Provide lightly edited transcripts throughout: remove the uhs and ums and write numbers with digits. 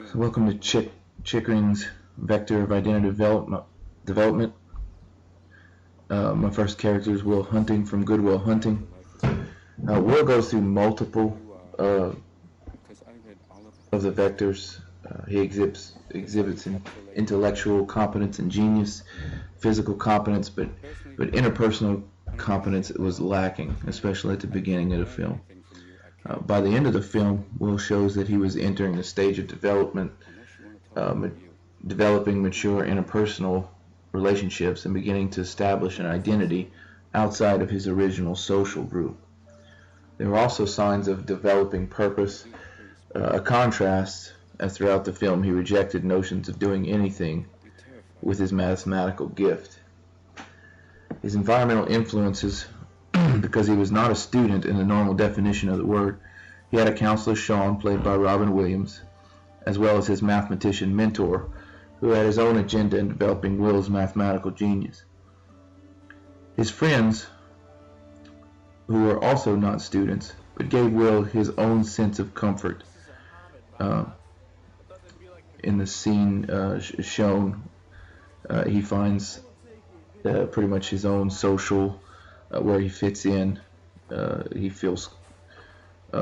So welcome to Chickering's Vector of Identity Development. My first character is Will Hunting from Good Will Hunting. Will goes through multiple of the vectors. He exhibits intellectual competence and genius, physical competence, but interpersonal competence was lacking, especially at the beginning of the film. By the end of the film, Will shows that he was entering a stage of development, developing mature interpersonal relationships and beginning to establish an identity outside of his original social group. There were also signs of developing purpose, a contrast as throughout the film he rejected notions of doing anything with his mathematical gift. His environmental influences, because he was not a student in the normal definition of the word, he had a counselor, Sean, played by Robin Williams, as well as his mathematician mentor, who had his own agenda in developing Will's mathematical genius. His friends, who were also not students, but gave Will his own sense of comfort. In the scene shown, he finds pretty much his own social where he fits in. He feels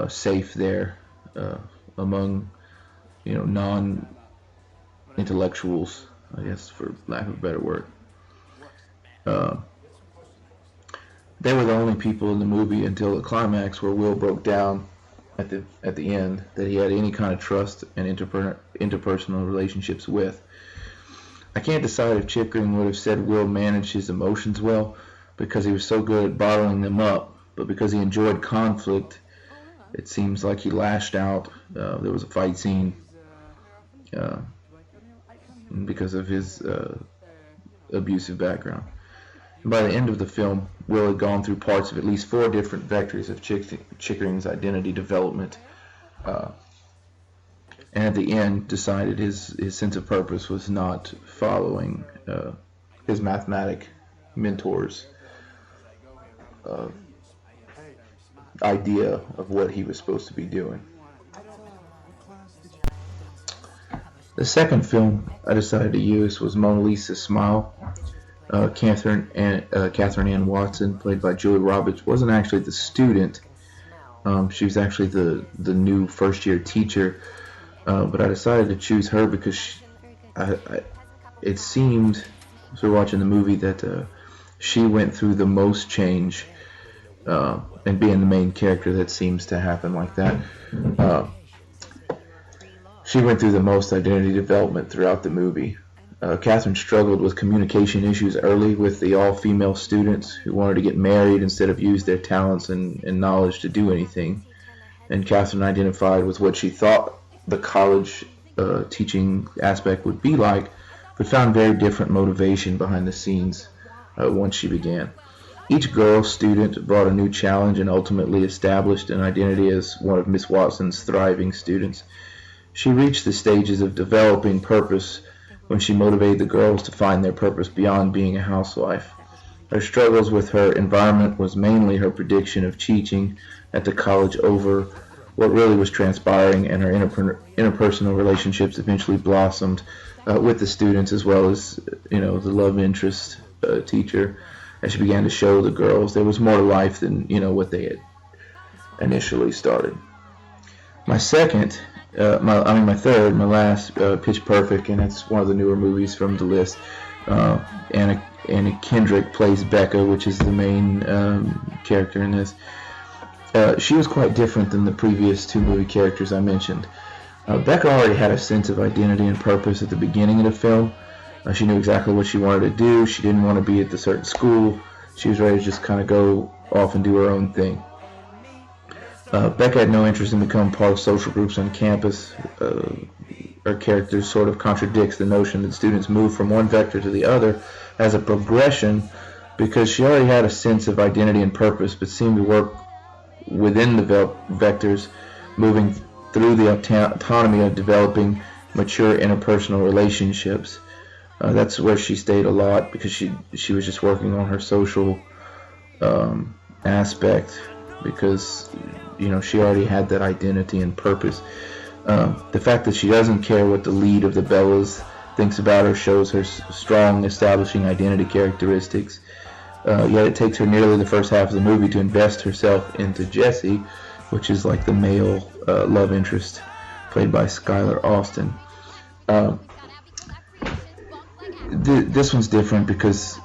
safe there among non-intellectuals, I guess, for lack of a better word. They were the only people in the movie until the climax, where Will broke down at the end, that he had any kind of trust and interpersonal relationships with. I can't decide if Chickering would have said Will managed his emotions well because he was so good at bottling them up, but because he enjoyed conflict, it seems like he lashed out. There was a fight scene because of his abusive background. And by the end of the film, Will had gone through parts of at least 4 different vectors of Chickering's identity development, and at the end decided his sense of purpose was not following his mathematic mentor's idea of what he was supposed to be doing. The second film I decided to use was Mona Lisa's Smile. Catherine Ann Watson, played by Julie Roberts, wasn't actually the student. She was actually the new first-year teacher, but I decided to choose her because it seemed, as we were watching the movie, that she went through the most change, and being the main character, that seems to happen like that. She went through the most identity development throughout the movie. Catherine struggled with communication issues early with the all-female students who wanted to get married instead of use their talents and knowledge to do anything. And Catherine identified with what she thought the college teaching aspect would be like, but found very different motivation behind the scenes once she began. Each girl student brought a new challenge and ultimately established an identity as one of Miss Watson's thriving students. She reached the stages of developing purpose when she motivated the girls to find their purpose beyond being a housewife. Her struggles with her environment was mainly her prediction of teaching at the college over what really was transpiring, and her interpersonal relationships eventually blossomed with the students, as well as the love interest teacher. As she began to show the girls there was more to life than what they had initially started. My third, my last, Pitch Perfect, and it's one of the newer movies from the list. Anna Kendrick plays Becca, which is the main character in this. She was quite different than the previous 2 movie characters I mentioned. Becca already had a sense of identity and purpose at the beginning of the film. She knew exactly what she wanted to do. She didn't want to be at the certain school. She was ready to just kind of go off and do her own thing. Becca had no interest in becoming part of social groups on campus. Her character sort of contradicts the notion that students move from one vector to the other as a progression, because she already had a sense of identity and purpose, but seemed to work within the vectors, moving through the autonomy of developing mature interpersonal relationships. That's where she stayed a lot, because she was just working on her social aspect, because she already had that identity and purpose. The fact that she doesn't care what the lead of the Bellas thinks about her shows her strong establishing identity characteristics. Yet it takes her nearly the first half of the movie to invest herself into Jesse, which is like the male love interest played by Skylar Austin. This one's different because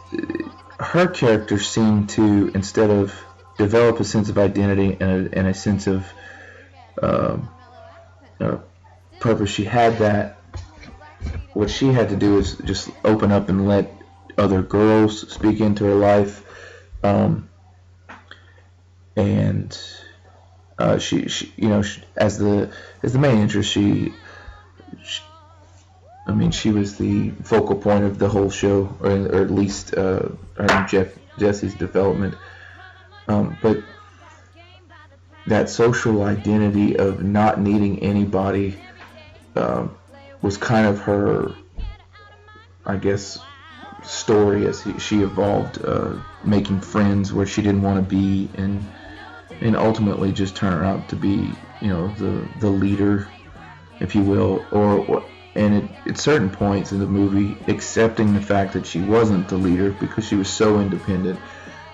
her character seemed to, instead of develop a sense of identity and a sense of purpose, she had that. What she had to do is just open up and let other girls speak into her life, and she as the main interest, she was the focal point of the whole show, or at least Jesse's development. But that social identity of not needing anybody was kind of her, I guess, story as she evolved, making friends where she didn't want to be, and ultimately just turn out to be, the leader, if you will, and at certain points in the movie, accepting the fact that she wasn't the leader because she was so independent,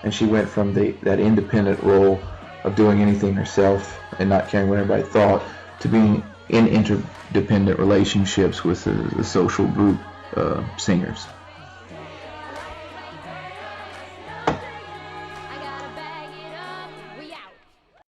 and she went from that independent role of doing anything herself and not caring what everybody thought to being in interdependent relationships with the social group singers.